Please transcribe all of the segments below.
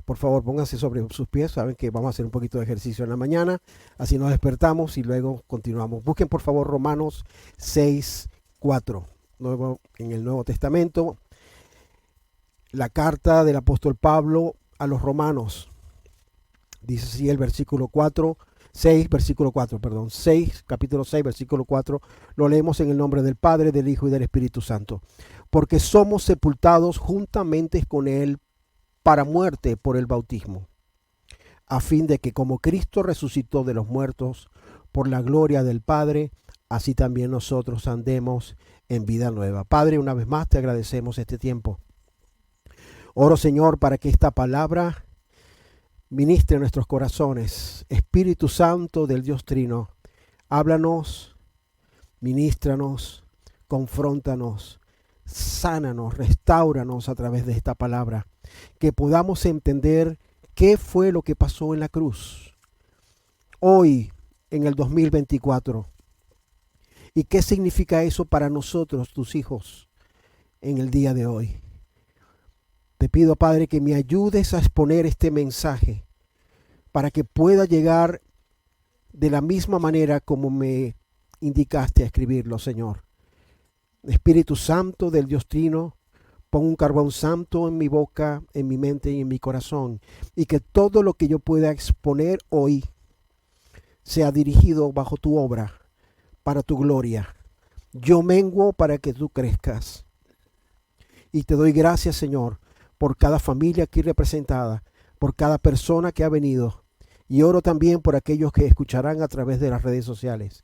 Por favor, pónganse sobre sus pies. Saben que vamos a hacer un poquito de ejercicio en la mañana. Así nos despertamos y luego continuamos. Busquen por favor Romanos 6:4. En el Nuevo Testamento, la carta del apóstol Pablo a los romanos. Dice así el versículo 4, 6, versículo 4, perdón, 6, capítulo 6, versículo 4, lo leemos en el nombre del Padre, del Hijo y del Espíritu Santo. Porque somos sepultados juntamente con Él para muerte por el bautismo, a fin de que como Cristo resucitó de los muertos por la gloria del Padre, así también nosotros andemos en vida nueva. Padre, una vez más te agradecemos este tiempo. Oro, Señor, para que esta palabra ministre nuestros corazones. Espíritu Santo del Dios Trino, háblanos, ministranos, confróntanos, sánanos, restáuranos a través de esta palabra. Que podamos entender qué fue lo que pasó en la cruz hoy en el 2024 y qué significa eso para nosotros, tus hijos, en el día de hoy. Te pido, Padre, que me ayudes a exponer este mensaje para que pueda llegar de la misma manera como me indicaste a escribirlo, Señor. Espíritu Santo del Dios Trino, pon un carbón santo en mi boca, en mi mente y en mi corazón, y que todo lo que yo pueda exponer hoy sea dirigido bajo tu obra, para tu gloria. Yo menguo para que tú crezcas. Y te doy gracias, Señor, por cada familia aquí representada, por cada persona que ha venido. Y oro también por aquellos que escucharán a través de las redes sociales.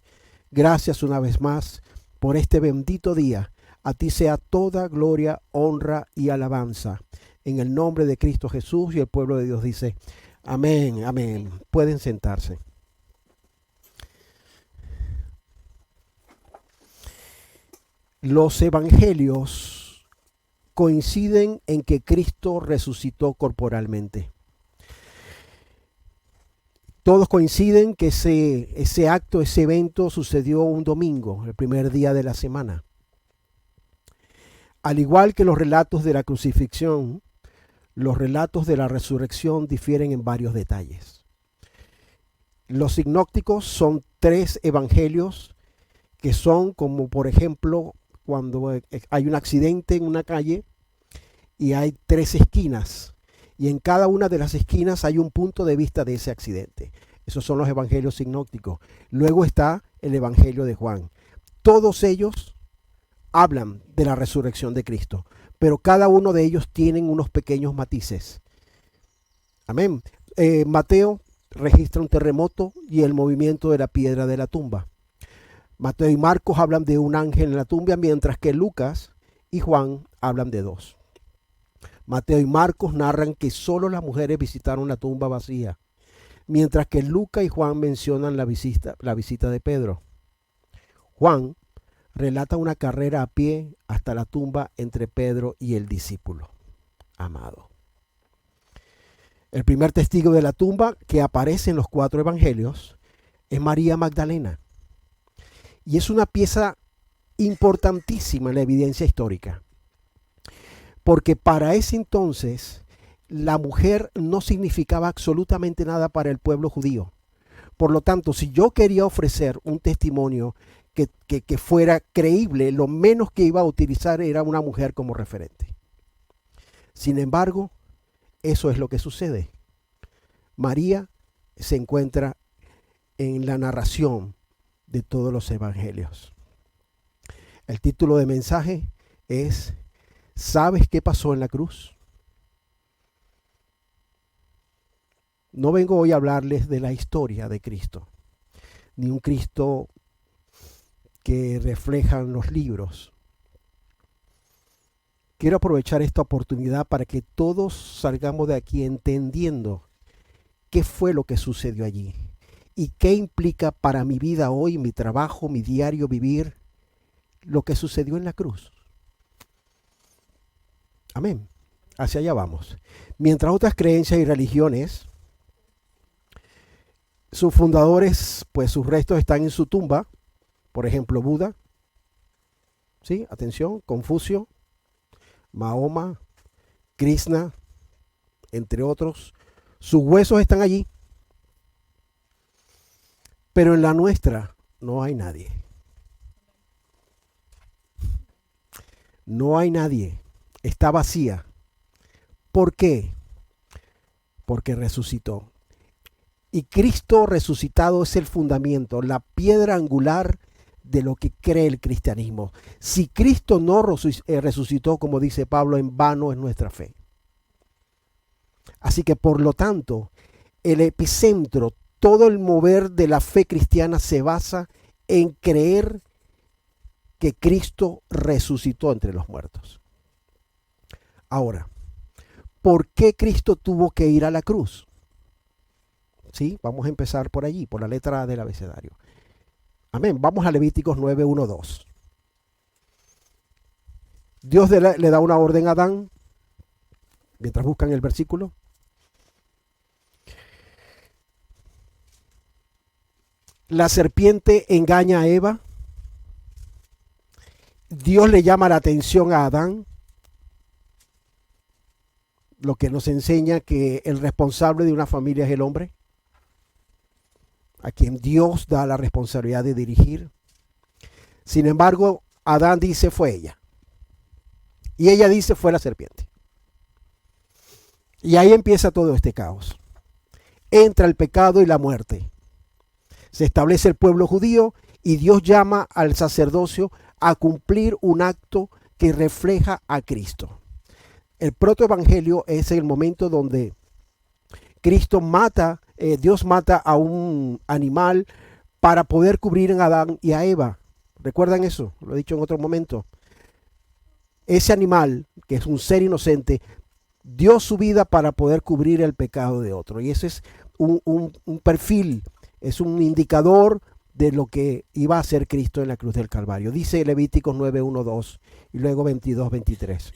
Gracias una vez más por este bendito día. A ti sea toda gloria, honra y alabanza. En el nombre de Cristo Jesús, y el pueblo de Dios dice, amén, amén. Pueden sentarse. Los evangelios coinciden en que Cristo resucitó corporalmente. Todos coinciden que ese acto, ese evento sucedió un domingo, el primer día de la semana. Al igual que los relatos de la crucifixión, los relatos de la resurrección difieren en varios detalles. Los sinópticos son 3 evangelios que son como, por ejemplo, cuando hay un accidente en una calle y hay 3 esquinas. Y en cada una de las esquinas hay un punto de vista de ese accidente. Esos son los evangelios sinópticos. Luego está el evangelio de Juan. Todos ellos hablan de la resurrección de Cristo, pero cada uno de ellos tienen unos pequeños matices. Amén. Mateo registra un terremoto y el movimiento de la piedra de la tumba. Mateo y Marcos hablan de un ángel en la tumba, mientras que Lucas y Juan hablan de 2. Mateo y Marcos narran que solo las mujeres visitaron la tumba vacía, mientras que Lucas y Juan mencionan la visita de Pedro. Juan relata una carrera a pie hasta la tumba entre Pedro y el discípulo amado. El primer testigo de la tumba que aparece en los 4 evangelios es María Magdalena. Y es una pieza importantísima en la evidencia histórica. Porque para ese entonces la mujer no significaba absolutamente nada para el pueblo judío. Por lo tanto, si yo quería ofrecer un testimonio que fuera creíble, lo menos que iba a utilizar era una mujer como referente. Sin embargo, eso es lo que sucede. María se encuentra en la narración de todos los evangelios. El título de mensaje es ¿sabes qué pasó en la cruz? No vengo hoy a hablarles de la historia de Cristo, ni un Cristo que reflejan los libros. Quiero aprovechar esta oportunidad para que todos salgamos de aquí entendiendo qué fue lo que sucedió allí y qué implica para mi vida hoy, mi trabajo, mi diario vivir, lo que sucedió en la cruz. Amén. Hacia allá vamos. Mientras otras creencias y religiones, sus fundadores, pues sus restos están en su tumba. Por ejemplo, Buda, ¿sí? Atención, Confucio, Mahoma, Krishna, entre otros, sus huesos están allí, pero en la nuestra no hay nadie. No hay nadie, está vacía. ¿Por qué? Porque resucitó. Y Cristo resucitado es el fundamento, la piedra angular de lo que cree el cristianismo. Si Cristo no resucitó, como dice Pablo, en vano es nuestra fe. Así que por lo tanto, el epicentro, todo el mover de la fe cristiana se basa en creer que Cristo resucitó entre los muertos. Ahora, ¿por qué Cristo tuvo que ir a la cruz? Sí, vamos a empezar por allí, por la letra A del abecedario. Amén. Vamos a Levíticos 9, 1, 2. Dios le da una orden a Adán, mientras buscan el versículo. La serpiente engaña a Eva. Dios le llama la atención a Adán, lo que nos enseña que el responsable de una familia es el hombre, a quien Dios da la responsabilidad de dirigir. Sin embargo, Adán dice fue ella. Y ella dice fue la serpiente. Y ahí empieza todo este caos. Entra el pecado y la muerte. Se establece el pueblo judío y Dios llama al sacerdocio a cumplir un acto que refleja a Cristo. El protoevangelio es el momento donde Cristo mata, Dios mata a un animal para poder cubrir a Adán y a Eva. ¿Recuerdan eso? Lo he dicho en otro momento. Ese animal, que es un ser inocente, dio su vida para poder cubrir el pecado de otro. Y ese es un perfil, es un indicador de lo que iba a hacer Cristo en la cruz del Calvario. Dice Levíticos 9, 1, 2 y luego 22, 23.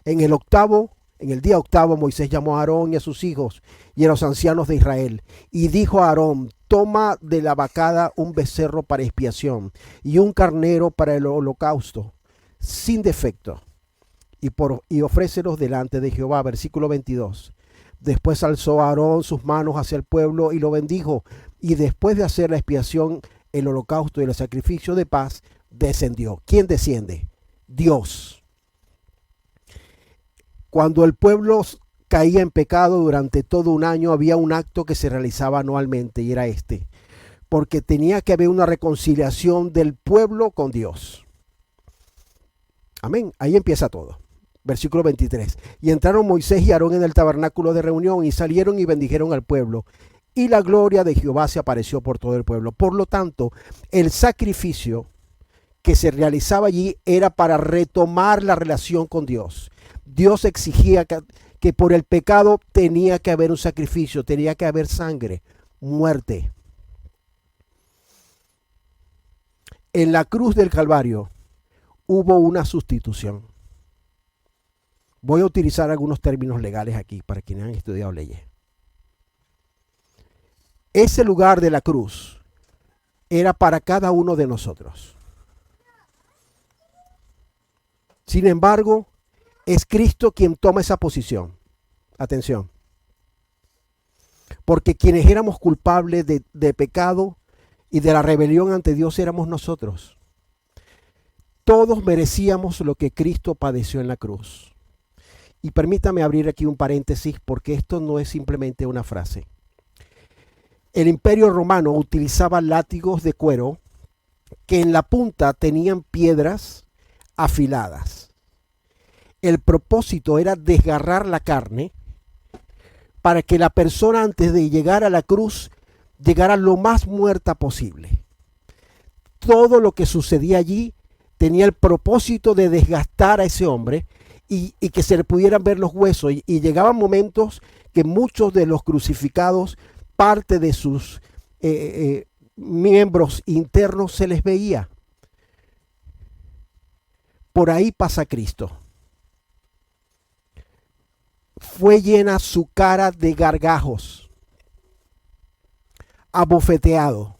En el día octavo, Moisés llamó a Aarón y a sus hijos y a los ancianos de Israel y dijo a Aarón: toma de la vacada un becerro para expiación y un carnero para el holocausto, sin defecto, y ofrécelos delante de Jehová. Versículo 22. Después alzó Aarón sus manos hacia el pueblo y lo bendijo, y después de hacer la expiación, el holocausto y el sacrificio de paz, descendió. ¿Quién desciende? Dios. Cuando el pueblo caía en pecado durante todo un año, había un acto que se realizaba anualmente, y era este, porque tenía que haber una reconciliación del pueblo con Dios. Amén. Ahí empieza todo. Versículo 23. Y entraron Moisés y Aarón en el tabernáculo de reunión y salieron y bendijeron al pueblo. Y la gloria de Jehová se apareció por todo el pueblo. Por lo tanto, el sacrificio que se realizaba allí era para retomar la relación con Dios. Dios exigía que por el pecado tenía que haber un sacrificio, tenía que haber sangre, muerte. En la cruz del Calvario hubo una sustitución. Voy a utilizar algunos términos legales aquí para quienes han estudiado leyes. Ese lugar de la cruz era para cada uno de nosotros. Sin embargo, es Cristo quien toma esa posición. Atención. Porque quienes éramos culpables de pecado y de la rebelión ante Dios éramos nosotros. Todos merecíamos lo que Cristo padeció en la cruz. Y permítame abrir aquí un paréntesis, porque esto no es simplemente una frase. El Imperio Romano utilizaba látigos de cuero que en la punta tenían piedras afiladas. El propósito era desgarrar la carne para que la persona, antes de llegar a la cruz, llegara lo más muerta posible. Todo lo que sucedía allí tenía el propósito de desgastar a ese hombre y que se le pudieran ver los huesos. Y llegaban momentos que muchos de los crucificados, parte de sus miembros internos se les veía. Por ahí pasa Cristo. Fue llena su cara de gargajos, abofeteado,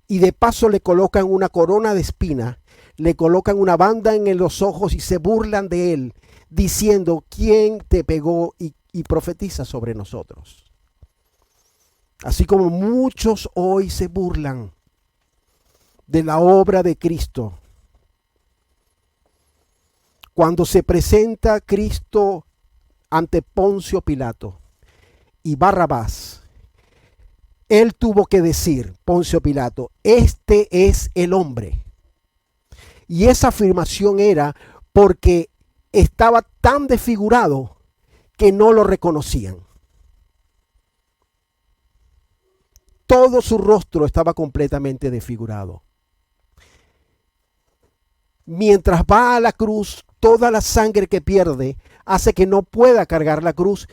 y de paso le colocan una corona de espina, le colocan una banda en los ojos y se burlan de él, diciendo: ¿quién te pegó y y profetiza sobre nosotros. Así como muchos hoy se burlan de la obra de Cristo, cuando se presenta Cristo ante Poncio Pilato y Barrabás, él tuvo que decir, Poncio Pilato, este es el hombre. Y esa afirmación era porque estaba tan desfigurado que no lo reconocían. Todo su rostro estaba completamente desfigurado. Mientras va a la cruz, toda la sangre que pierde hace que no pueda cargar la cruz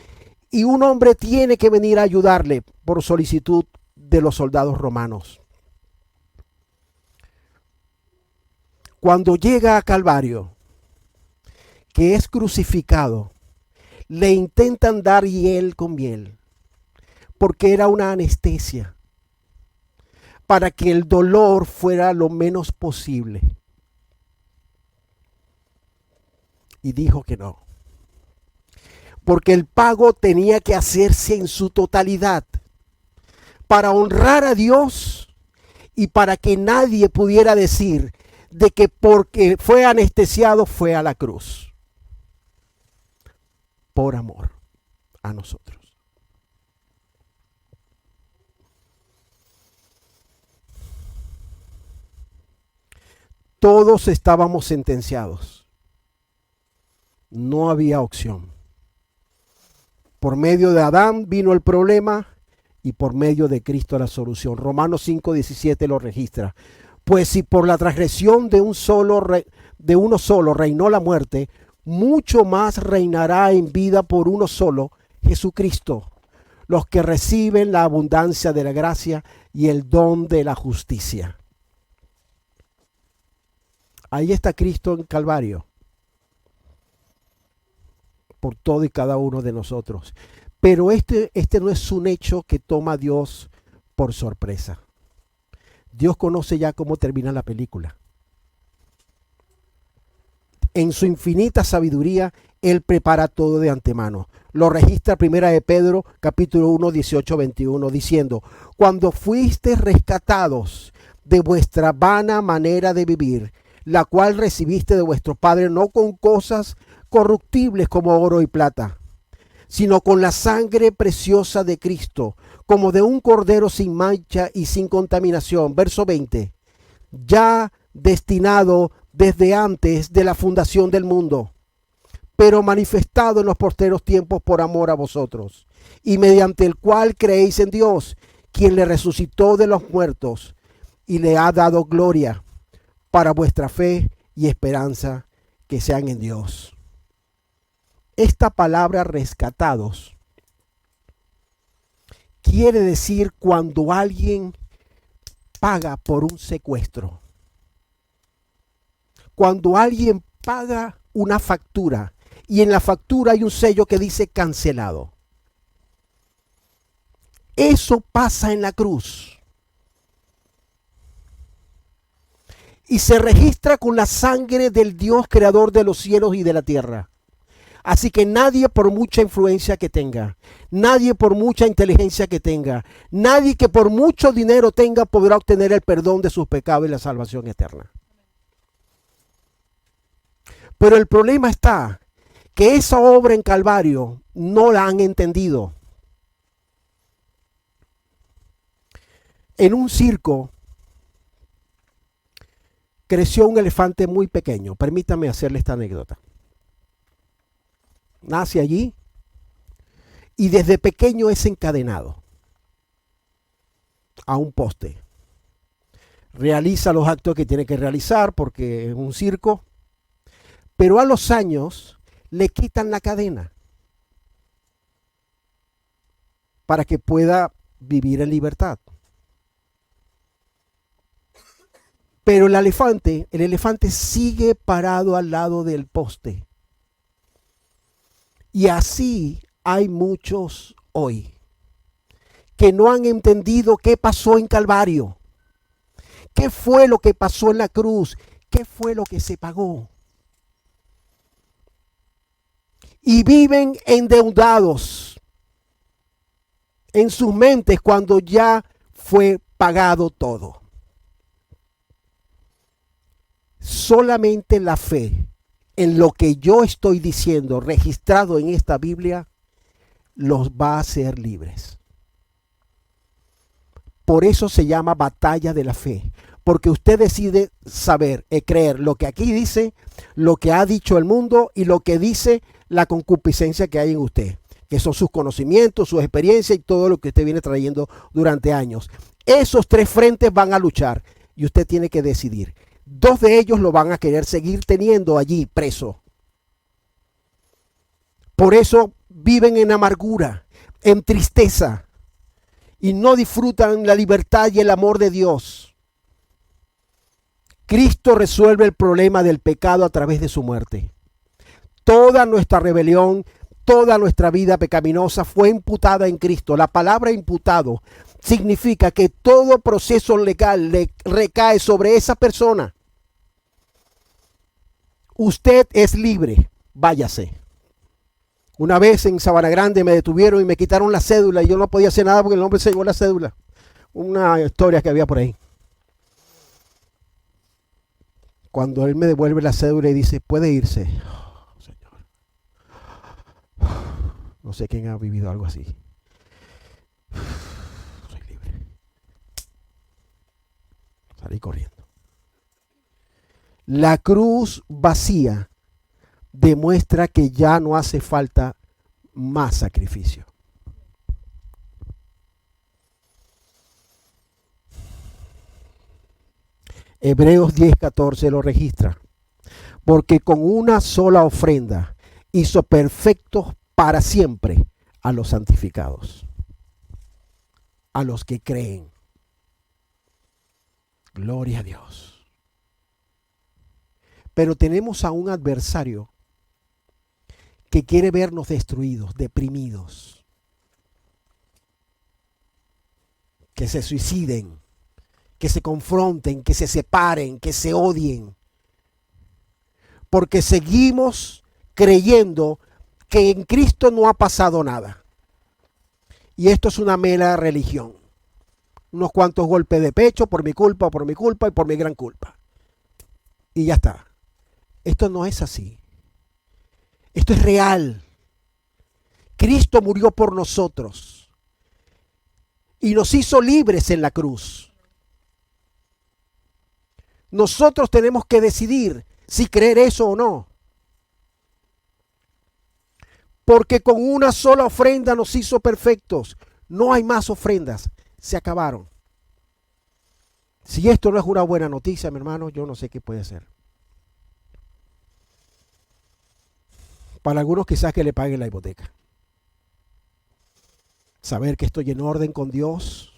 y un hombre tiene que venir a ayudarle por solicitud de los soldados romanos. Cuando llega a Calvario, que es crucificado, le intentan dar hiel con miel, porque era una anestesia, para que el dolor fuera lo menos posible. Y dijo que no, porque el pago tenía que hacerse en su totalidad, para honrar a Dios y para que nadie pudiera decir de que porque fue anestesiado fue a la cruz. Por amor a nosotros. Todos estábamos sentenciados. No había opción. Por medio de Adán vino el problema y por medio de Cristo la solución. Romanos 5:17 lo registra. Pues si por la transgresión de uno solo reinó la muerte, mucho más reinará en vida por uno solo, Jesucristo, los que reciben la abundancia de la gracia y el don de la justicia. Ahí está Cristo en Calvario, por todo y cada uno de nosotros. Pero este no es un hecho que toma a Dios por sorpresa. Dios conoce ya cómo termina la película. En su infinita sabiduría, Él prepara todo de antemano. Lo registra Primera de Pedro, capítulo 1, 18-21, diciendo: cuando fuisteis rescatados de vuestra vana manera de vivir, la cual recibiste de vuestro Padre, no con cosas corruptibles como oro y plata, sino con la sangre preciosa de Cristo, como de un cordero sin mancha y sin contaminación. Verso 20, ya destinado desde antes de la fundación del mundo, pero manifestado en los posteros tiempos por amor a vosotros, y mediante el cual creéis en Dios, quien le resucitó de los muertos y le ha dado gloria, para vuestra fe y esperanza que sean en Dios. Esta palabra rescatados quiere decir cuando alguien paga por un secuestro. Cuando alguien paga una factura y en la factura hay un sello que dice cancelado. Eso pasa en la cruz. Y se registra con la sangre del Dios creador de los cielos y de la tierra. Así que nadie, por mucha influencia que tenga, nadie por mucha inteligencia que tenga, nadie que por mucho dinero tenga, podrá obtener el perdón de sus pecados y la salvación eterna. Pero el problema está que esa obra en Calvario no la han entendido. En un circo creció un elefante muy pequeño. Permítame hacerle esta anécdota. Nace allí y desde pequeño es encadenado a un poste. Realiza los actos que tiene que realizar porque es un circo, pero a los años le quitan la cadena para que pueda vivir en libertad. Pero el elefante sigue parado al lado del poste. Y así hay muchos hoy que no han entendido qué pasó en Calvario. ¿Qué fue lo que pasó en la cruz? ¿Qué fue lo que se pagó? y viven endeudados en sus mentes cuando ya fue pagado todo. Solamente la fe en lo que yo estoy diciendo, registrado en esta Biblia, los va a hacer libres. Por eso se llama batalla de la fe, porque usted decide saber y creer lo que aquí dice, lo que ha dicho el mundo y lo que dice la concupiscencia que hay en usted, que son sus conocimientos, sus experiencias y todo lo que usted viene trayendo durante años. Esos tres frentes van a luchar y usted tiene que decidir. Dos de ellos lo van a querer seguir teniendo allí preso. Por eso viven en amargura, en tristeza, y no disfrutan la libertad y el amor de Dios. Cristo resuelve el problema del pecado a través de su muerte. Toda nuestra rebelión, toda nuestra vida pecaminosa fue imputada en Cristo. La palabra imputado significa que todo proceso legal le recae sobre esa persona. Usted es libre, váyase. Una vez en Sabana Grande me detuvieron y me quitaron la cédula y yo no podía hacer nada porque el hombre se llevó la cédula. Una historia que había por ahí. Cuando él me devuelve la cédula y dice, puede irse. Oh, Señor. No sé quién ha vivido algo así. Soy libre. Salí corriendo. La cruz vacía demuestra que ya no hace falta más sacrificio. Hebreos 10:14 lo registra. Porque con una sola ofrenda hizo perfectos para siempre a los santificados, a los que creen. Gloria a Dios. Pero tenemos a un adversario que quiere vernos destruidos, deprimidos, que se suiciden, que se confronten, que se separen, que se odien, porque seguimos creyendo que en Cristo no ha pasado nada. Y esto es una mera religión. Unos cuantos golpes de pecho por mi culpa y por mi gran culpa. Y ya está. Esto no es así. Esto es real. Cristo murió por nosotros y nos hizo libres en la cruz. Nosotros tenemos que decidir si creer eso o no. Porque con una sola ofrenda nos hizo perfectos. No hay más ofrendas. Se acabaron. Si esto no es una buena noticia, mi hermano, yo no sé qué puede ser. Para algunos quizás que le paguen la hipoteca. Saber que estoy en orden con Dios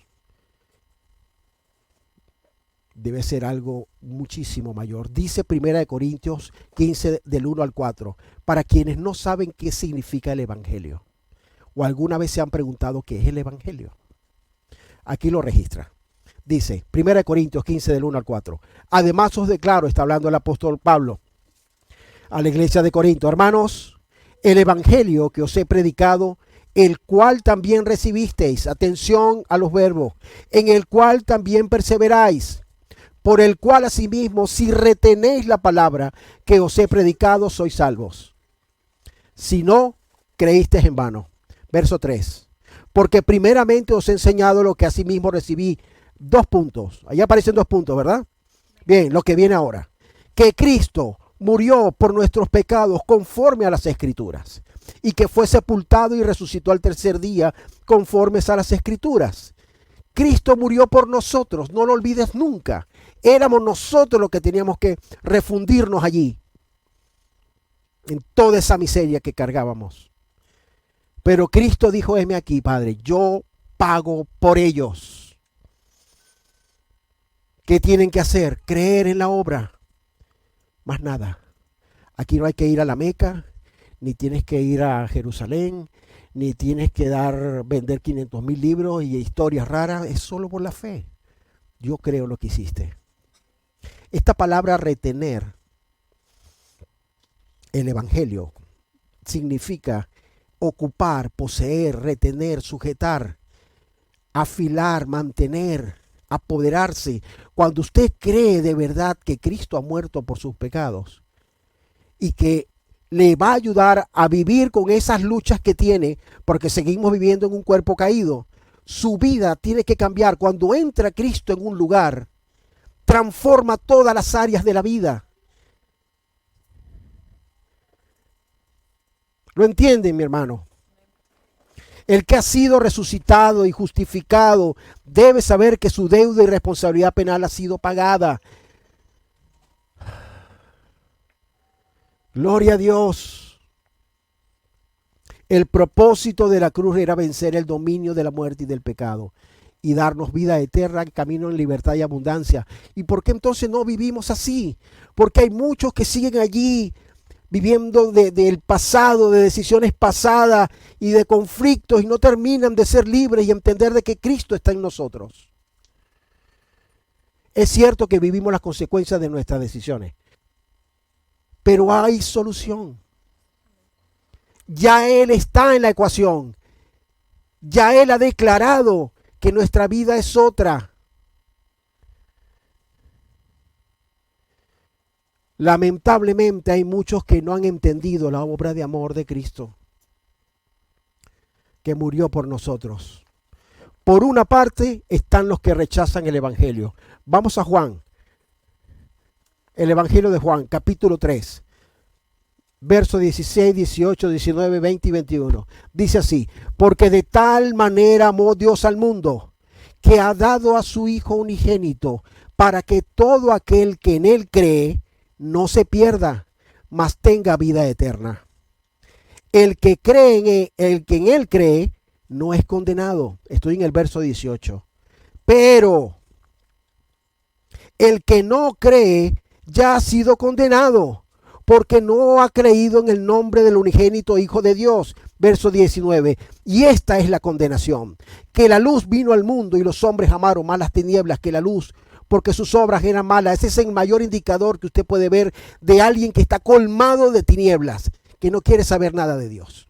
debe ser algo muchísimo mayor. Dice 1 Corintios 15 del 1 al 4. Para quienes no saben qué significa el Evangelio o alguna vez se han preguntado qué es el Evangelio. Aquí lo registra. Dice 1 Corintios 15 del 1 al 4. Además os declaro, está hablando el apóstol Pablo a la iglesia de Corinto, hermanos, el evangelio que os he predicado, el cual también recibisteis, atención a los verbos, en el cual también perseveráis, por el cual asimismo, si retenéis la palabra que os he predicado, sois salvos. Si no, creísteis en vano. Verso 3. Porque primeramente os he enseñado lo que asimismo recibí. 2 puntos. Allá aparecen 2 puntos, ¿verdad? Bien, lo que viene ahora. Que Cristo murió por nuestros pecados conforme a las Escrituras, y que fue sepultado y resucitó al tercer día conforme a las Escrituras. Cristo murió por nosotros, no lo olvides nunca. Éramos nosotros los que teníamos que refundirnos allí, en toda esa miseria que cargábamos. Pero Cristo dijo, heme aquí, Padre, yo pago por ellos. ¿Qué tienen que hacer? Creer en la obra. Más nada. Aquí no hay que ir a la Meca, ni tienes que ir a Jerusalén, ni tienes que vender 500,000 libros y historias raras. Es solo por la fe. Yo creo lo que hiciste. Esta palabra retener el evangelio significa ocupar, poseer, retener, sujetar, afilar, mantener, apoderarse. Cuando usted cree de verdad que Cristo ha muerto por sus pecados y que le va a ayudar a vivir con esas luchas que tiene, porque seguimos viviendo en un cuerpo caído, su vida tiene que cambiar. Cuando entra Cristo en un lugar, transforma todas las áreas de la vida. ¿Lo entienden, mi hermano? El que ha sido resucitado y justificado debe saber que su deuda y responsabilidad penal ha sido pagada. Gloria a Dios. El propósito de la cruz era vencer el dominio de la muerte y del pecado y darnos vida eterna, camino en libertad y abundancia. ¿Y por qué entonces no vivimos así? Porque hay muchos que siguen allí viviendo del pasado, de decisiones pasadas y de conflictos, y no terminan de ser libres y entender de que Cristo está en nosotros. Es cierto que vivimos las consecuencias de nuestras decisiones, pero hay solución. Ya Él está en la ecuación. Ya Él ha declarado que nuestra vida es otra. Lamentablemente hay muchos que no han entendido la obra de amor de Cristo, que murió por nosotros. Por una parte están los que rechazan el Evangelio. Vamos a Juan, el Evangelio de Juan, capítulo 3, versos 16, 18, 19, 20 y 21. Dice así: porque de tal manera amó Dios al mundo, que ha dado a su Hijo unigénito, para que todo aquel que en Él cree no se pierda, mas tenga vida eterna. El que en Él cree no es condenado. Estoy en el verso 18. Pero el que no cree ya ha sido condenado, porque no ha creído en el nombre del unigénito Hijo de Dios. Verso 19. Y esta es la condenación, que la luz vino al mundo y los hombres amaron más las tinieblas que la luz, porque sus obras eran malas. Ese es el mayor indicador que usted puede ver de alguien que está colmado de tinieblas, que no quiere saber nada de Dios.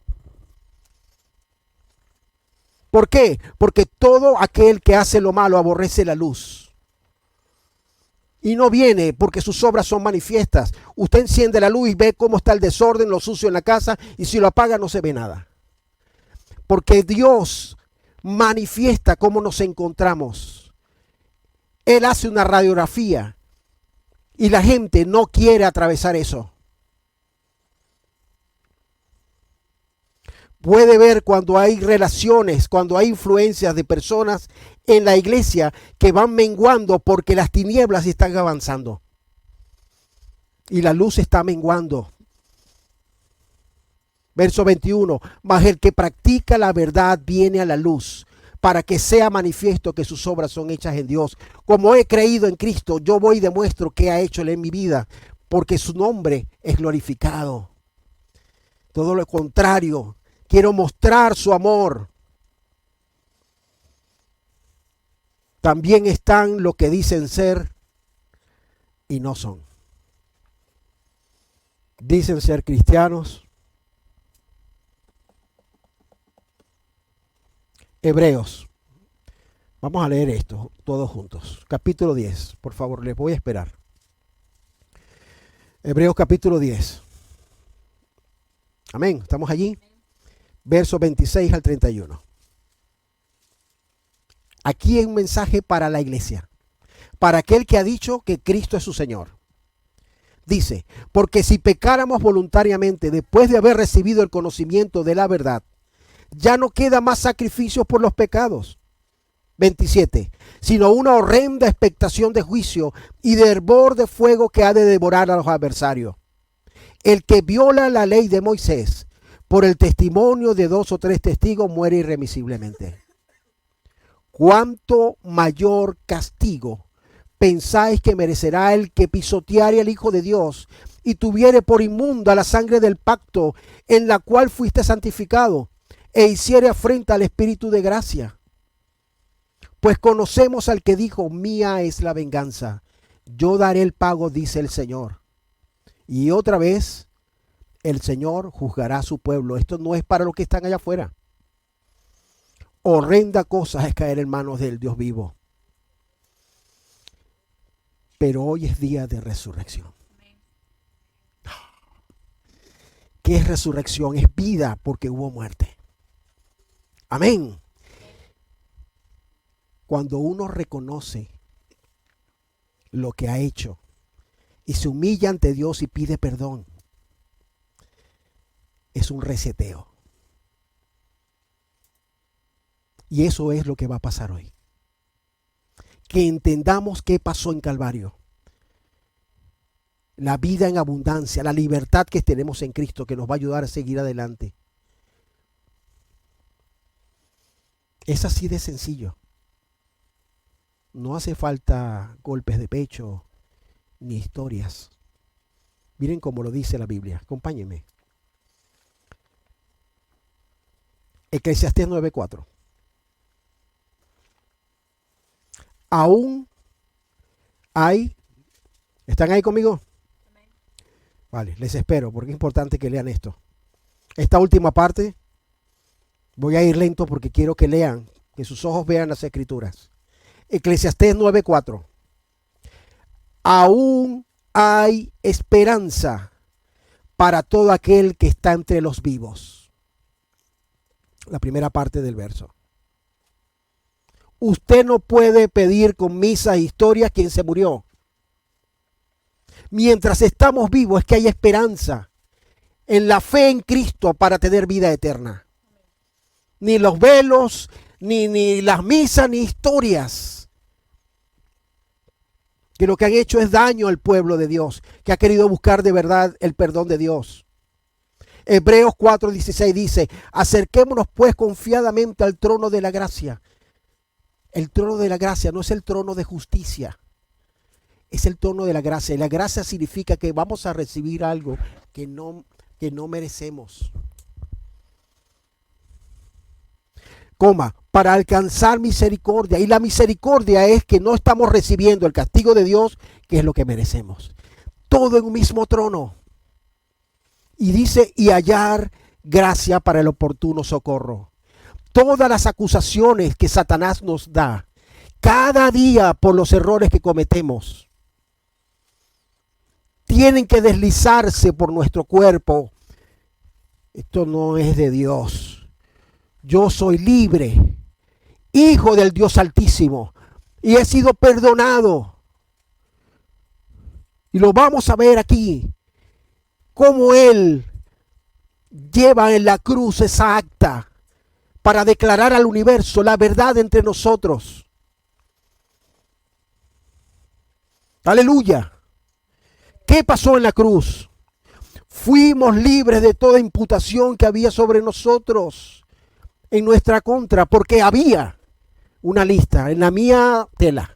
¿Por qué? Porque todo aquel que hace lo malo aborrece la luz. Y no viene porque sus obras son manifiestas. Usted enciende la luz y ve cómo está el desorden, lo sucio en la casa, y si lo apaga no se ve nada. Porque Dios manifiesta cómo nos encontramos. Él hace una radiografía y la gente no quiere atravesar eso. Puede ver cuando hay relaciones, cuando hay influencias de personas en la iglesia que van menguando porque las tinieblas están avanzando y la luz está menguando. Verso 21, mas el que practica la verdad viene a la luz, para que sea manifiesto que sus obras son hechas en Dios. Como he creído en Cristo, yo voy y demuestro qué ha hecho Él en mi vida, porque su nombre es glorificado. Todo lo contrario, quiero mostrar su amor. También están los que dicen ser y no son. Dicen ser cristianos. Hebreos. Vamos a leer esto todos juntos. Capítulo 10. Por favor, les voy a esperar. Hebreos capítulo 10. Amén. ¿Estamos allí? Versos 26 al 31. Aquí hay un mensaje para la iglesia, para aquel que ha dicho que Cristo es su Señor. Dice, porque si pecáramos voluntariamente después de haber recibido el conocimiento de la verdad, ya no queda más sacrificios por los pecados. 27. Sino una horrenda expectación de juicio y de hervor de fuego que ha de devorar a los adversarios. El que viola la ley de Moisés por el testimonio de 2 o 3 testigos muere irremisiblemente. ¿Cuánto mayor castigo pensáis que merecerá el que pisoteare al Hijo de Dios y tuviere por inmunda la sangre del pacto en la cual fuiste santificado, e hiciere afrenta al Espíritu de gracia? Pues conocemos al que dijo, mía es la venganza, yo daré el pago, dice el Señor. Y otra vez, el Señor juzgará a su pueblo. Esto no es para los que están allá afuera. Horrenda cosa es caer en manos del Dios vivo. Pero hoy es día de resurrección. ¿Qué es resurrección? Es vida porque hubo muerte. Amén. Cuando uno reconoce lo que ha hecho y se humilla ante Dios y pide perdón, es un reseteo. Y eso es lo que va a pasar hoy. Que entendamos qué pasó en Calvario. La vida en abundancia, la libertad que tenemos en Cristo, que nos va a ayudar a seguir adelante. Es así de sencillo. No hace falta golpes de pecho ni historias. Miren cómo lo dice la Biblia. Acompáñenme. Eclesiastés 9:4. Aún hay, ¿están ahí conmigo? Vale, les espero porque es importante que lean esto. Esta última parte, voy a ir lento porque quiero que lean, que sus ojos vean las escrituras. Eclesiastés 9:4. Aún hay esperanza para todo aquel que está entre los vivos. La primera parte del verso. Usted no puede pedir con misa e historia quien se murió. Mientras estamos vivos es que hay esperanza en la fe en Cristo para tener vida eterna. Ni los velos, ni las misas, ni historias, que lo que han hecho es daño al pueblo de Dios, que ha querido buscar de verdad el perdón de Dios. Hebreos 4:16 dice, acerquémonos pues confiadamente al trono de la gracia. El trono de la gracia no es el trono de justicia, es el trono de la gracia. Y la gracia significa que vamos a recibir algo que no merecemos. Para alcanzar misericordia. Y la misericordia es que no estamos recibiendo el castigo de Dios, que es lo que merecemos. Todo en un mismo trono. Y dice, y hallar gracia para el oportuno socorro. Todas las acusaciones que Satanás nos da, cada día por los errores que cometemos, tienen que deslizarse por nuestro cuerpo. Esto no es de Dios. Yo soy libre, hijo del Dios Altísimo, y he sido perdonado. Y lo vamos a ver aquí, cómo Él lleva en la cruz esa acta para declarar al universo la verdad entre nosotros. Aleluya. ¿Qué pasó en la cruz? Fuimos libres de toda imputación que había sobre nosotros en nuestra contra, porque había una lista, en la mía tela.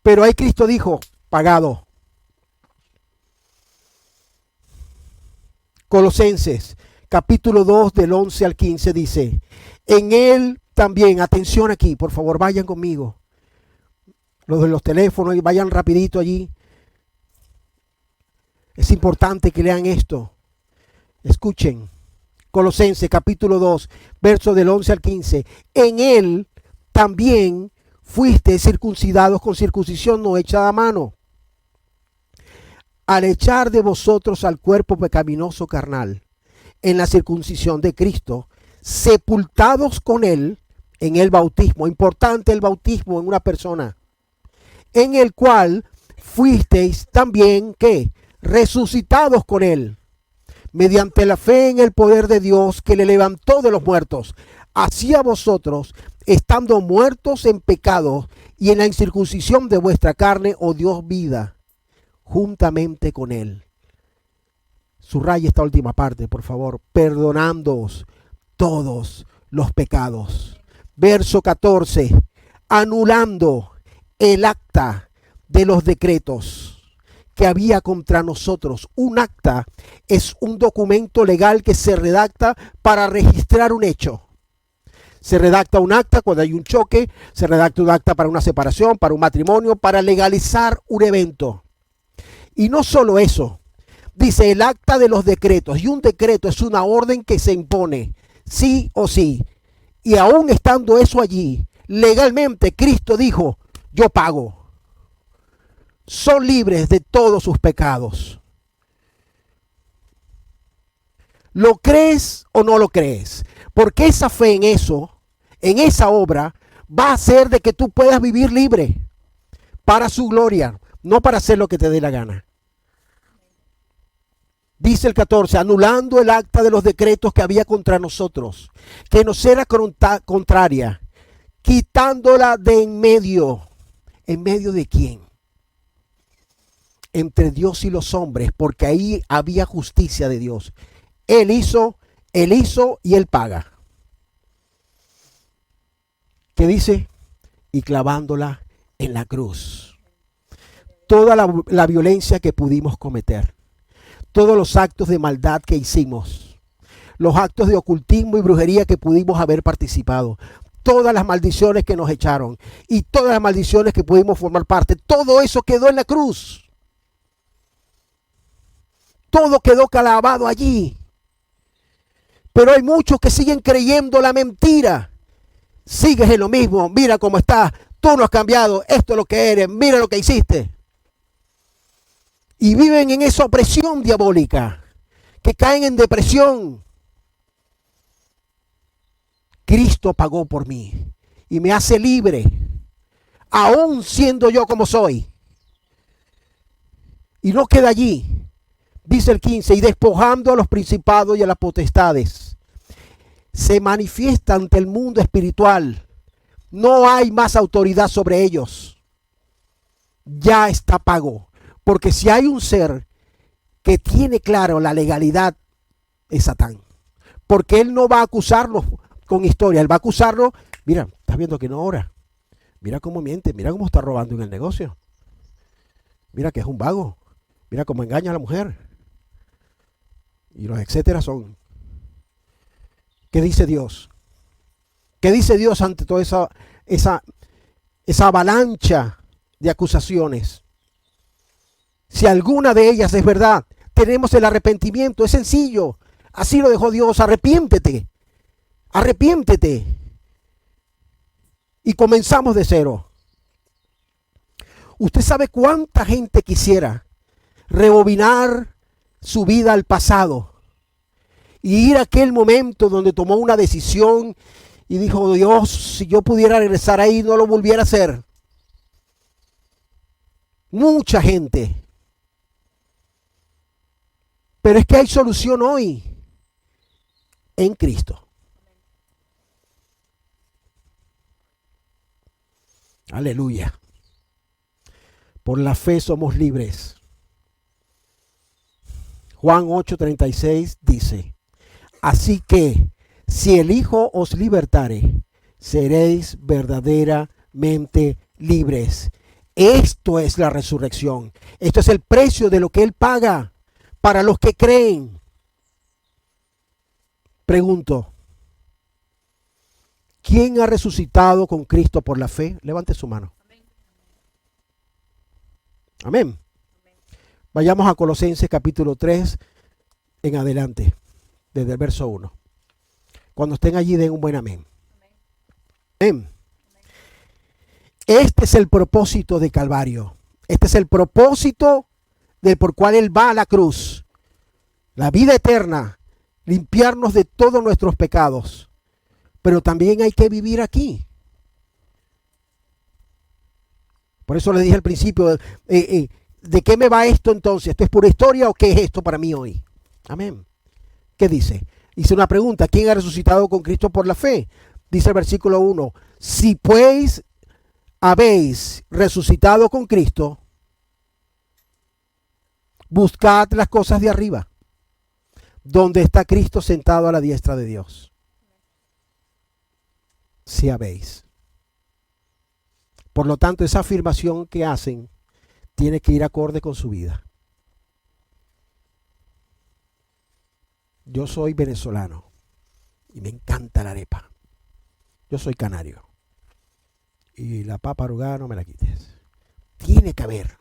Pero ahí Cristo dijo, pagado. Colosenses capítulo 2 del 11 al 15 dice, en Él también, atención aquí, por favor vayan conmigo. Los de los teléfonos, vayan rapidito allí. Es importante que lean esto. Escuchen. Colosenses capítulo 2, verso del 11 al 15. En Él también fuiste circuncidados con circuncisión no hecha a mano, al echar de vosotros al cuerpo pecaminoso carnal, en la circuncisión de Cristo, sepultados con Él en el bautismo. Importante el bautismo en una persona. En el cual fuisteis también, ¿qué? Resucitados con Él, mediante la fe en el poder de Dios que le levantó de los muertos. Así a vosotros, estando muertos en pecado y en la incircuncisión de vuestra carne, os dio vida juntamente con Él. Subraya esta última parte, por favor. Perdonándoos todos los pecados. Verso 14. Anulando el acta de los decretos que había contra nosotros. Un acta es un documento legal que se redacta para registrar un hecho. Se redacta un acta cuando hay un choque, se redacta un acta para una separación, para un matrimonio, para legalizar un evento. Y no solo eso, dice el acta de los decretos. Y un decreto es una orden que se impone, sí o sí. Y aún estando eso allí, legalmente Cristo dijo, yo pago. Son libres de todos sus pecados. ¿Lo crees o no lo crees? Porque esa fe en eso, en esa obra, va a hacer de que tú puedas vivir libre para su gloria, no para hacer lo que te dé la gana. Dice el 14, anulando el acta de los decretos que había contra nosotros, que nos era contraria, quitándola de en medio. ¿En medio de quién? Entre Dios y los hombres, porque ahí había justicia de Dios. Él hizo y Él paga. ¿Qué dice? Y clavándola en la cruz. Toda la violencia que pudimos cometer, todos los actos de maldad que hicimos, los actos de ocultismo y brujería que pudimos haber participado, todas las maldiciones que nos echaron y todas las maldiciones que pudimos formar parte, todo eso quedó en la cruz. Todo quedó clavado allí. Pero hay muchos que siguen creyendo la mentira. Sigues en lo mismo, mira cómo estás, tú no has cambiado, esto es lo que eres, mira lo que hiciste. Y viven en esa opresión diabólica, que caen en depresión. Cristo pagó por mí y me hace libre, aún siendo yo como soy. Y no queda allí. Dice el 15, y despojando a los principados y a las potestades, se manifiesta ante el mundo espiritual. No hay más autoridad sobre ellos. Ya está pago. Porque si hay un ser que tiene claro la legalidad, es Satán. Porque él no va a acusarlos con historia. Él va a acusarlos. Mira, estás viendo que no ora. Mira cómo miente. Mira cómo está robando en el negocio. Mira que es un vago. Mira cómo engaña a la mujer. Y los etcétera son. ¿Qué dice Dios? ¿Qué dice Dios ante toda esa avalancha de acusaciones? Si alguna de ellas es verdad, tenemos el arrepentimiento, es sencillo. Así lo dejó Dios, arrepiéntete. Arrepiéntete. Y comenzamos de cero. Usted sabe cuánta gente quisiera rebobinar su vida al pasado y ir a aquel momento donde tomó una decisión y dijo, Dios, si yo pudiera regresar ahí, no lo volviera a hacer. Mucha gente. Pero es que hay solución hoy en Cristo. Aleluya. Por la fe somos libres. Juan 8:36 dice, así que si el Hijo os libertare, seréis verdaderamente libres. Esto es la resurrección. Esto es el precio de lo que Él paga para los que creen. Pregunto, ¿quién ha resucitado con Cristo por la fe? Levante su mano. Amén. Vayamos a Colosenses capítulo 3 en adelante, desde el verso 1. Cuando estén allí, den un buen amén. Amén. Este es el propósito de Calvario. Este es el propósito del por cual Él va a la cruz. La vida eterna, limpiarnos de todos nuestros pecados. Pero también hay que vivir aquí. Por eso le dije al principio, ¿de qué me va esto entonces? ¿Esto es pura historia o qué es esto para mí hoy? Amén. ¿Qué dice? Hice una pregunta, ¿quién ha resucitado con Cristo por la fe? Dice el versículo 1, si pues habéis resucitado con Cristo, buscad las cosas de arriba, donde está Cristo sentado a la diestra de Dios. Si habéis. Por lo tanto, esa afirmación que hacen tiene que ir acorde con su vida. Yo soy venezolano y me encanta la arepa. Yo soy canario. Y la papa arrugada no me la quites. Tiene que haber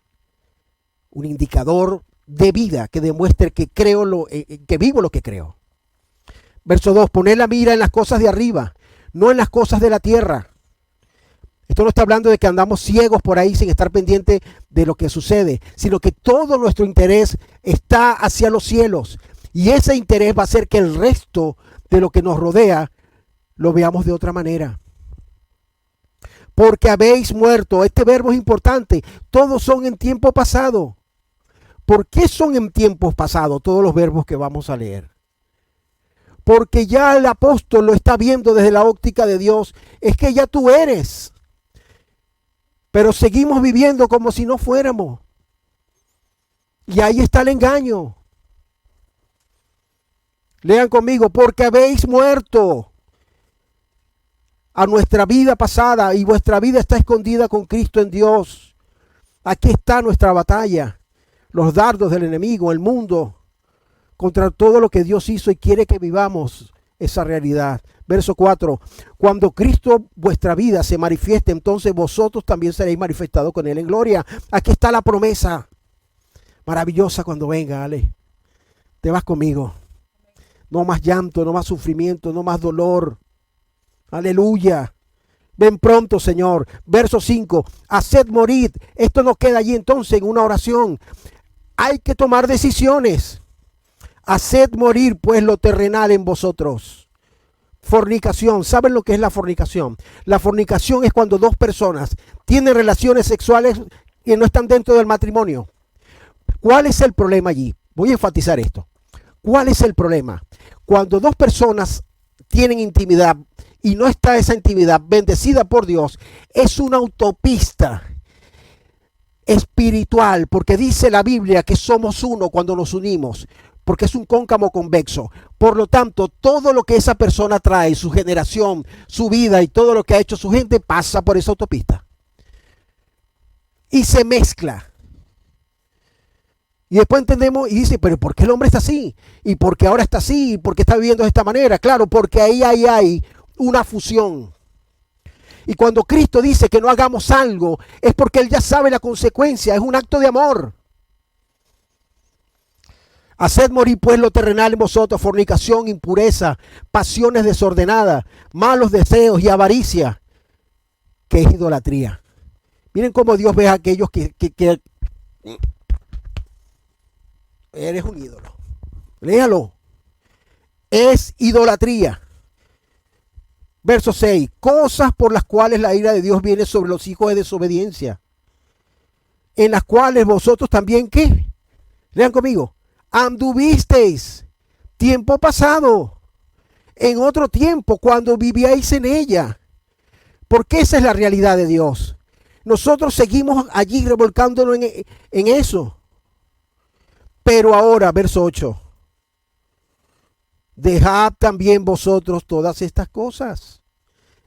un indicador de vida que demuestre que que vivo lo que creo. Verso 2, poner la mira en las cosas de arriba, no en las cosas de la tierra. Esto no está hablando de que andamos ciegos por ahí sin estar pendientes de lo que sucede, sino que todo nuestro interés está hacia los cielos. Y ese interés va a hacer que el resto de lo que nos rodea lo veamos de otra manera. Porque habéis muerto. Este verbo es importante. Todos son en tiempo pasado. ¿Por qué son en tiempos pasados todos los verbos que vamos a leer? Porque ya el apóstol lo está viendo desde la óptica de Dios. Es que ya tú eres. Pero seguimos viviendo como si no fuéramos. Y ahí está el engaño. Lean conmigo, porque habéis muerto a nuestra vida pasada y vuestra vida está escondida con Cristo en Dios. Aquí está nuestra batalla, los dardos del enemigo, el mundo, contra todo lo que Dios hizo y quiere que vivamos esa realidad. Verso 4, cuando Cristo vuestra vida se manifieste, entonces vosotros también seréis manifestados con Él en gloria. Aquí está la promesa maravillosa cuando venga, Ale. Te vas conmigo. No más llanto, no más sufrimiento, no más dolor. Aleluya. Ven pronto, Señor. Verso 5. Haced morir. Esto no queda allí entonces en una oración. Hay que tomar decisiones. Haced morir pues lo terrenal en vosotros. Fornicación. ¿Saben lo que es la fornicación? La fornicación es cuando dos personas tienen relaciones sexuales que no están dentro del matrimonio. ¿Cuál es el problema allí? Voy a enfatizar esto. ¿Cuál es el problema? Cuando dos personas tienen intimidad y no está esa intimidad bendecida por Dios, es una autopista espiritual, porque dice la Biblia que somos uno cuando nos unimos, porque es un cóncavo convexo. Por lo tanto, todo lo que esa persona trae, su generación, su vida y todo lo que ha hecho su gente, pasa por esa autopista. Y se mezcla. Y después entendemos y dice, pero ¿por qué el hombre está así? ¿Y por qué ahora está así? ¿Y por qué está viviendo de esta manera? Claro, porque ahí hay una fusión. Y cuando Cristo dice que no hagamos algo, es porque Él ya sabe la consecuencia, es un acto de amor. Haced morir pues lo terrenal en vosotros, fornicación, impureza, pasiones desordenadas, malos deseos y avaricia, que es idolatría. Miren cómo Dios ve a aquellos que eres un ídolo. Léalo. Es idolatría. Verso 6. Cosas por las cuales la ira de Dios viene sobre los hijos de desobediencia. En las cuales vosotros también, ¿qué? Lean conmigo. Anduvisteis tiempo pasado, en otro tiempo, cuando vivíais en ella. Porque esa es la realidad de Dios. Nosotros seguimos allí revolcándonos en eso. Pero ahora, verso 8. Dejad también vosotros todas estas cosas.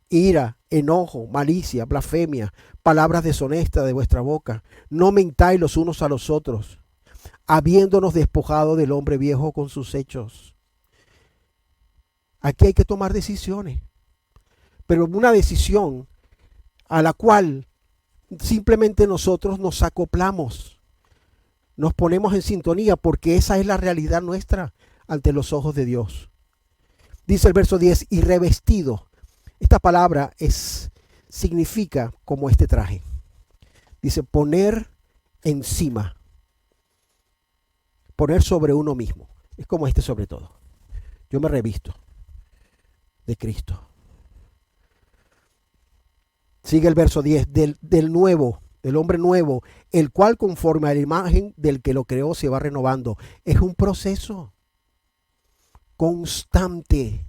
Ira, enojo, malicia, blasfemia, palabras deshonestas de vuestra boca. No mentáis los unos a los otros, habiéndonos despojado del hombre viejo con sus hechos. Aquí hay que tomar decisiones. Pero una decisión a la cual simplemente nosotros nos acoplamos. Nos ponemos en sintonía porque esa es la realidad nuestra ante los ojos de Dios. Dice el verso 10, y revestido. Esta palabra significa como este traje. Dice poner encima. Poner sobre uno mismo. Es como este sobre todo. Yo me revisto de Cristo. Sigue el verso 10, del nuevo, del hombre nuevo, el cual conforme a la imagen del que lo creó se va renovando. Es un proceso constante.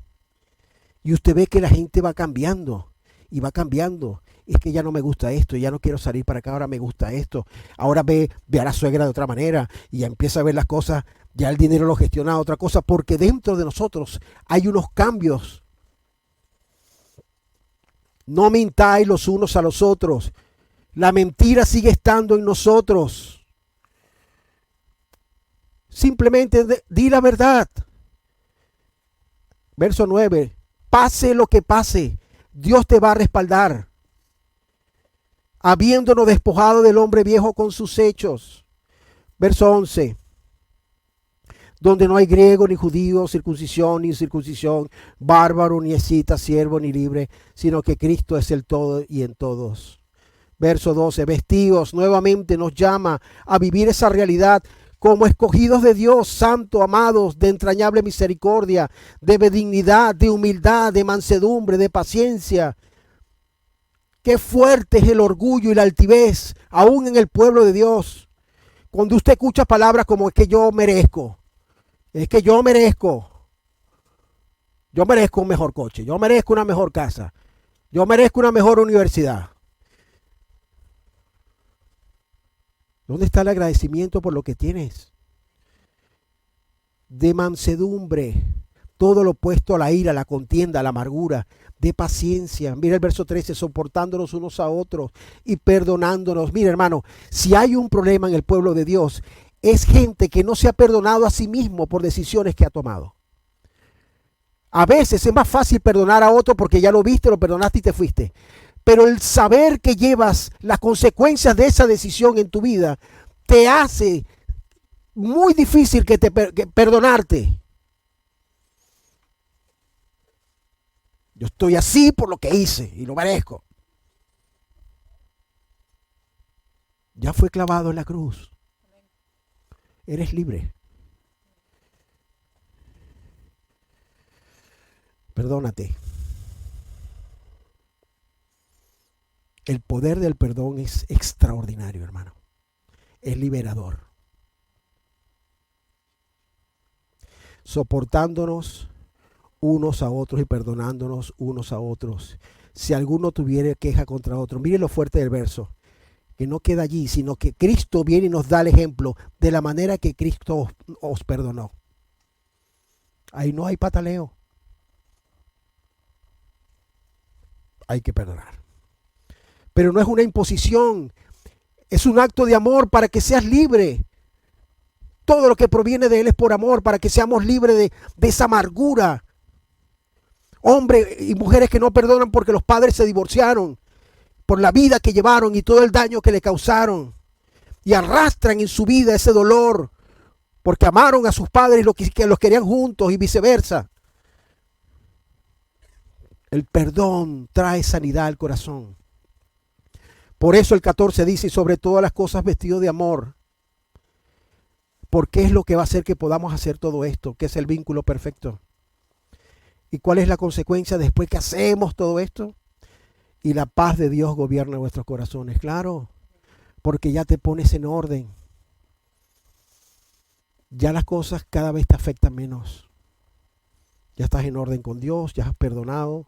Y usted ve que la gente va cambiando y va cambiando. Es que ya no me gusta esto, ya no quiero salir para acá, ahora me gusta esto. Ahora ve a la suegra de otra manera y ya empieza a ver las cosas, ya el dinero lo gestiona otra cosa, porque dentro de nosotros hay unos cambios. No mintáis los unos a los otros. La mentira sigue estando en nosotros. Simplemente di la verdad. Verso 9. Pase lo que pase, Dios te va a respaldar. Habiéndonos despojado del hombre viejo con sus hechos. Verso 11. Donde no hay griego ni judío, circuncisión ni incircuncisión, bárbaro ni escita, siervo ni libre, sino que Cristo es el todo y en todos. Verso 12. Vestidos nuevamente nos llama a vivir esa realidad como escogidos de Dios, santo, amados, de entrañable misericordia, de benignidad, de humildad, de mansedumbre, de paciencia. Qué fuerte es el orgullo y la altivez, aún en el pueblo de Dios. Cuando usted escucha palabras como es que yo merezco, es que yo merezco un mejor coche, yo merezco una mejor casa, yo merezco una mejor universidad. ¿Dónde está el agradecimiento por lo que tienes? De mansedumbre, todo lo opuesto a la ira, la contienda, la amargura, de paciencia. Mira el verso 13, soportándonos unos a otros y perdonándonos. Mira, hermano, si hay un problema en el pueblo de Dios, es gente que no se ha perdonado a sí mismo por decisiones que ha tomado. A veces es más fácil perdonar a otro porque ya lo viste, lo perdonaste y te fuiste. Pero el saber que llevas las consecuencias de esa decisión en tu vida te hace muy difícil que perdonarte. Yo estoy así por lo que hice y lo merezco. Ya fue clavado en la cruz. Eres libre. Perdónate. El poder del perdón es extraordinario, hermano. Es liberador. Soportándonos unos a otros y perdonándonos unos a otros. Si alguno tuviera queja contra otro, mire lo fuerte del verso, que no queda allí, sino que Cristo viene y nos da el ejemplo de la manera que Cristo os perdonó. Ahí no hay pataleo. Hay que perdonar. Pero no es una imposición, es un acto de amor para que seas libre. Todo lo que proviene de Él es por amor, para que seamos libres de esa amargura. Hombres y mujeres que no perdonan porque los padres se divorciaron, por la vida que llevaron y todo el daño que le causaron. Y arrastran en su vida ese dolor, porque amaron a sus padres y que los querían juntos y viceversa. El perdón trae sanidad al corazón. Por eso el 14 dice, y sobre todas las cosas vestido de amor. Porque es lo que va a hacer que podamos hacer todo esto, que es el vínculo perfecto. ¿Y cuál es la consecuencia después que hacemos todo esto? Y la paz de Dios gobierna vuestros corazones. Claro, porque ya te pones en orden. Ya las cosas cada vez te afectan menos. Ya estás en orden con Dios, ya has perdonado.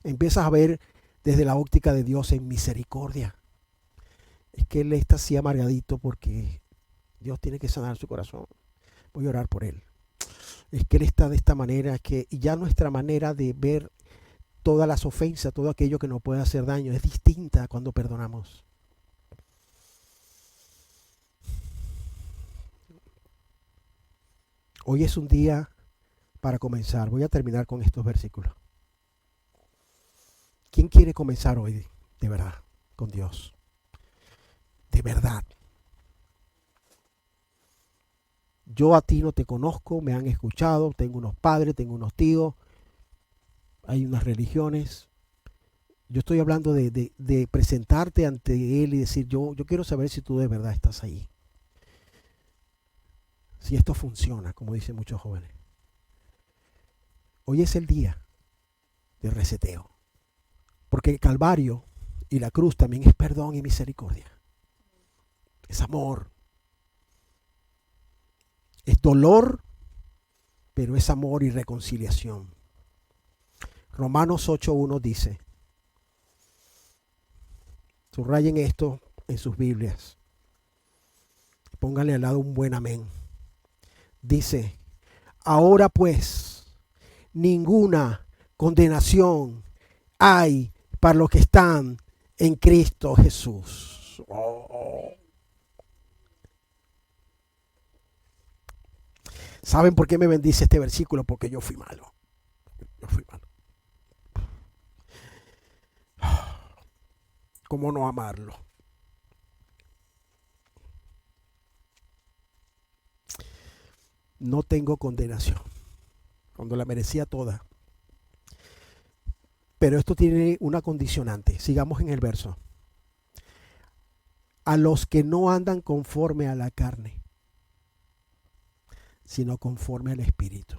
Empiezas a ver desde la óptica de Dios en misericordia. Es que Él está así amargadito porque Dios tiene que sanar su corazón. Voy a orar por Él. Es que Él está de esta manera, que ya nuestra manera de ver todas las ofensas, todo aquello que nos puede hacer daño, es distinta cuando perdonamos. Hoy es un día para comenzar. Voy a terminar con estos versículos. ¿Quién quiere comenzar hoy de verdad con Dios? De verdad. Yo a ti no te conozco, me han escuchado, tengo unos padres, tengo unos tíos, hay unas religiones. Yo estoy hablando de presentarte ante Él y decir, yo quiero saber si tú de verdad estás ahí. Si esto funciona, como dicen muchos jóvenes. Hoy es el día de reseteo. Porque el Calvario y la cruz también es perdón y misericordia. Es amor. Es dolor, pero es amor y reconciliación. Romanos 8:1 dice, subrayen esto en sus Biblias. Pónganle al lado un buen amén. Dice, ahora pues, ninguna condenación hay para los que están en Cristo Jesús. Oh. ¿Saben por qué me bendice este versículo? Porque yo fui malo. Yo fui malo. ¿Cómo no amarlo? no tengo condenación, cuando la merecía toda. Pero esto tiene una condicionante. Sigamos en el verso. A los que no andan conforme a la carne, sino conforme al Espíritu.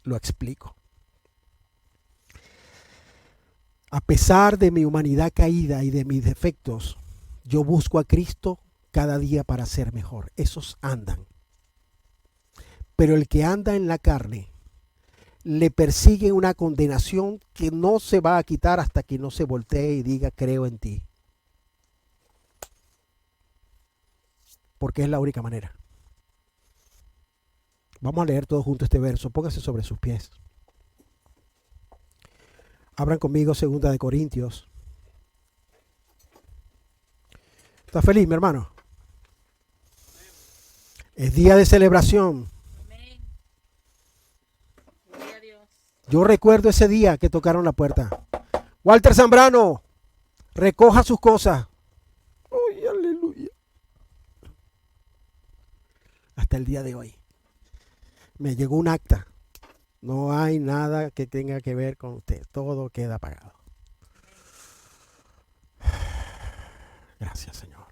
Lo explico. A pesar de mi humanidad caída y de mis defectos, yo busco a Cristo cada día para ser mejor. Esos andan. Pero el que anda en la carne, le persigue una condenación que no se va a quitar hasta que no se voltee y diga, creo en ti. Porque es la única manera. Vamos a leer todos juntos este verso. Póngase sobre sus pies. Abran conmigo 2 de Corintios. ¿Estás feliz, mi hermano? Es día de celebración. Yo recuerdo ese día que tocaron la puerta. Walter Zambrano, recoja sus cosas. ¡Ay, aleluya! Hasta el día de hoy. Me llegó un acta. No hay nada que tenga que ver con usted. Todo queda pagado. Gracias, Señor.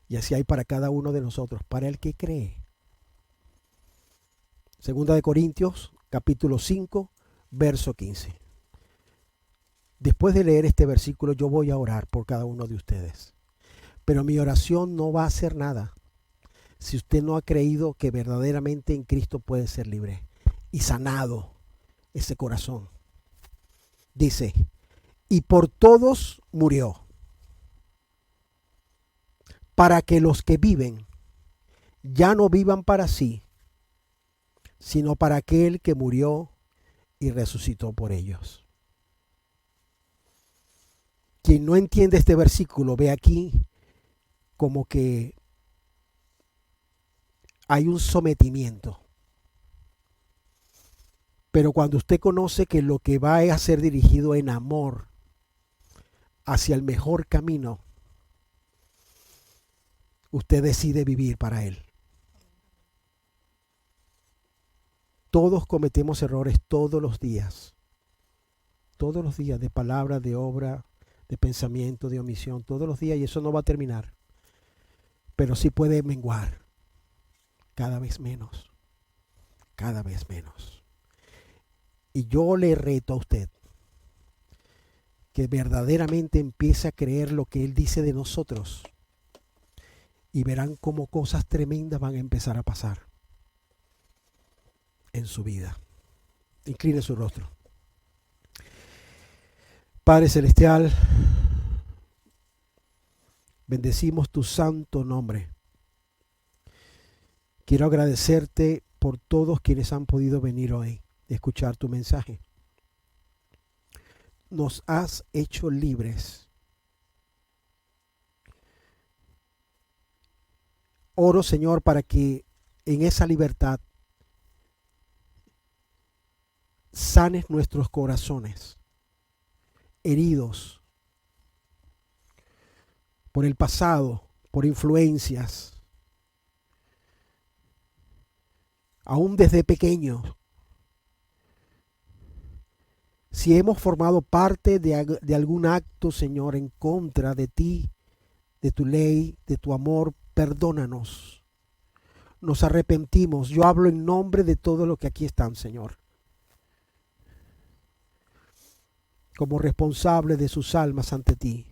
Y así hay para cada uno de nosotros, para el que cree. 2 de Corintios, capítulo 5, verso 15. Después de leer este versículo, yo voy a orar por cada uno de ustedes. Pero mi oración no va a hacer nada si usted no ha creído que verdaderamente en Cristo puede ser libre y sanado ese corazón. Dice, y por todos murió, para que los que viven ya no vivan para sí, sino para aquel que murió y resucitó por ellos. Quien no entiende este versículo ve aquí como que hay un sometimiento. Pero cuando usted conoce que lo que va a ser dirigido en amor hacia el mejor camino, usted decide vivir para él. Todos cometemos errores todos los días de palabra, de obra, de pensamiento, de omisión, todos los días, y eso no va a terminar. Pero sí puede menguar cada vez menos, cada vez menos. Y yo le reto a usted que verdaderamente empiece a creer lo que Él dice de nosotros, y verán cómo cosas tremendas van a empezar a pasar en su vida. Incline su rostro. Padre Celestial, bendecimos tu santo nombre. Quiero agradecerte por todos quienes han podido venir hoy a escuchar tu mensaje. Nos has hecho libres. Oro, Señor, para que en esa libertad sanes nuestros corazones heridos por el pasado, por influencias, aún desde pequeños. Si hemos formado parte de algún acto, Señor, en contra de ti, de tu ley, de tu amor, perdónanos. Nos arrepentimos. Yo hablo en nombre de todos los que aquí están, Señor, como responsable de sus almas ante ti.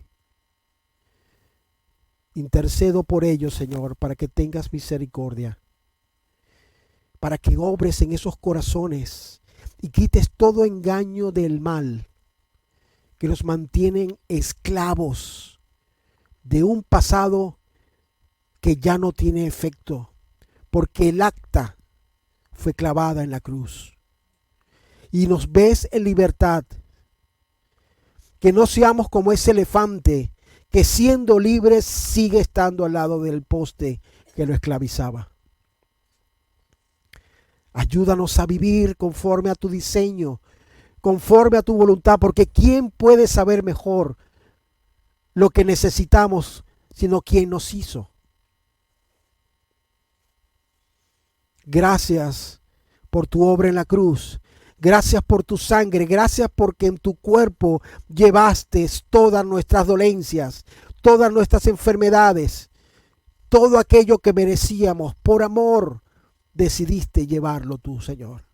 Intercedo por ellos, Señor, para que tengas misericordia, para que obres en esos corazones y quites todo engaño del mal que los mantienen esclavos de un pasado que ya no tiene efecto, porque el acta fue clavada en la cruz. Y nos ves en libertad. Que no seamos como ese elefante que siendo libre sigue estando al lado del poste que lo esclavizaba. Ayúdanos a vivir conforme a tu diseño, conforme a tu voluntad, porque ¿quién puede saber mejor lo que necesitamos sino quien nos hizo? Gracias por tu obra en la cruz. Gracias por tu sangre. Gracias porque en tu cuerpo llevaste todas nuestras dolencias, todas nuestras enfermedades, todo aquello que merecíamos. Por amor decidiste llevarlo tú, Señor.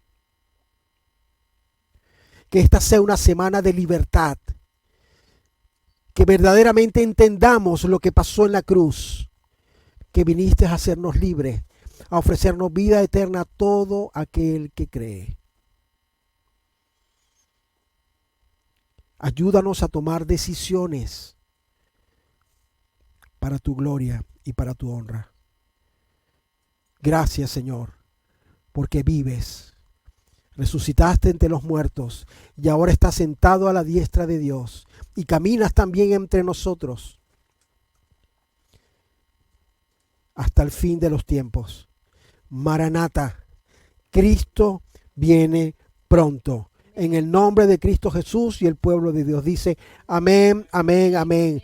Que esta sea una semana de libertad. Que verdaderamente entendamos lo que pasó en la cruz. Que viniste a hacernos libres, a ofrecernos vida eterna a todo aquel que cree. Ayúdanos a tomar decisiones para tu gloria y para tu honra. Gracias, Señor, porque vives. Resucitaste entre los muertos y ahora estás sentado a la diestra de Dios y caminas también entre nosotros hasta el fin de los tiempos. Maranata, Cristo viene pronto. En el nombre de Cristo Jesús, y el pueblo de Dios dice amén, amén, amén.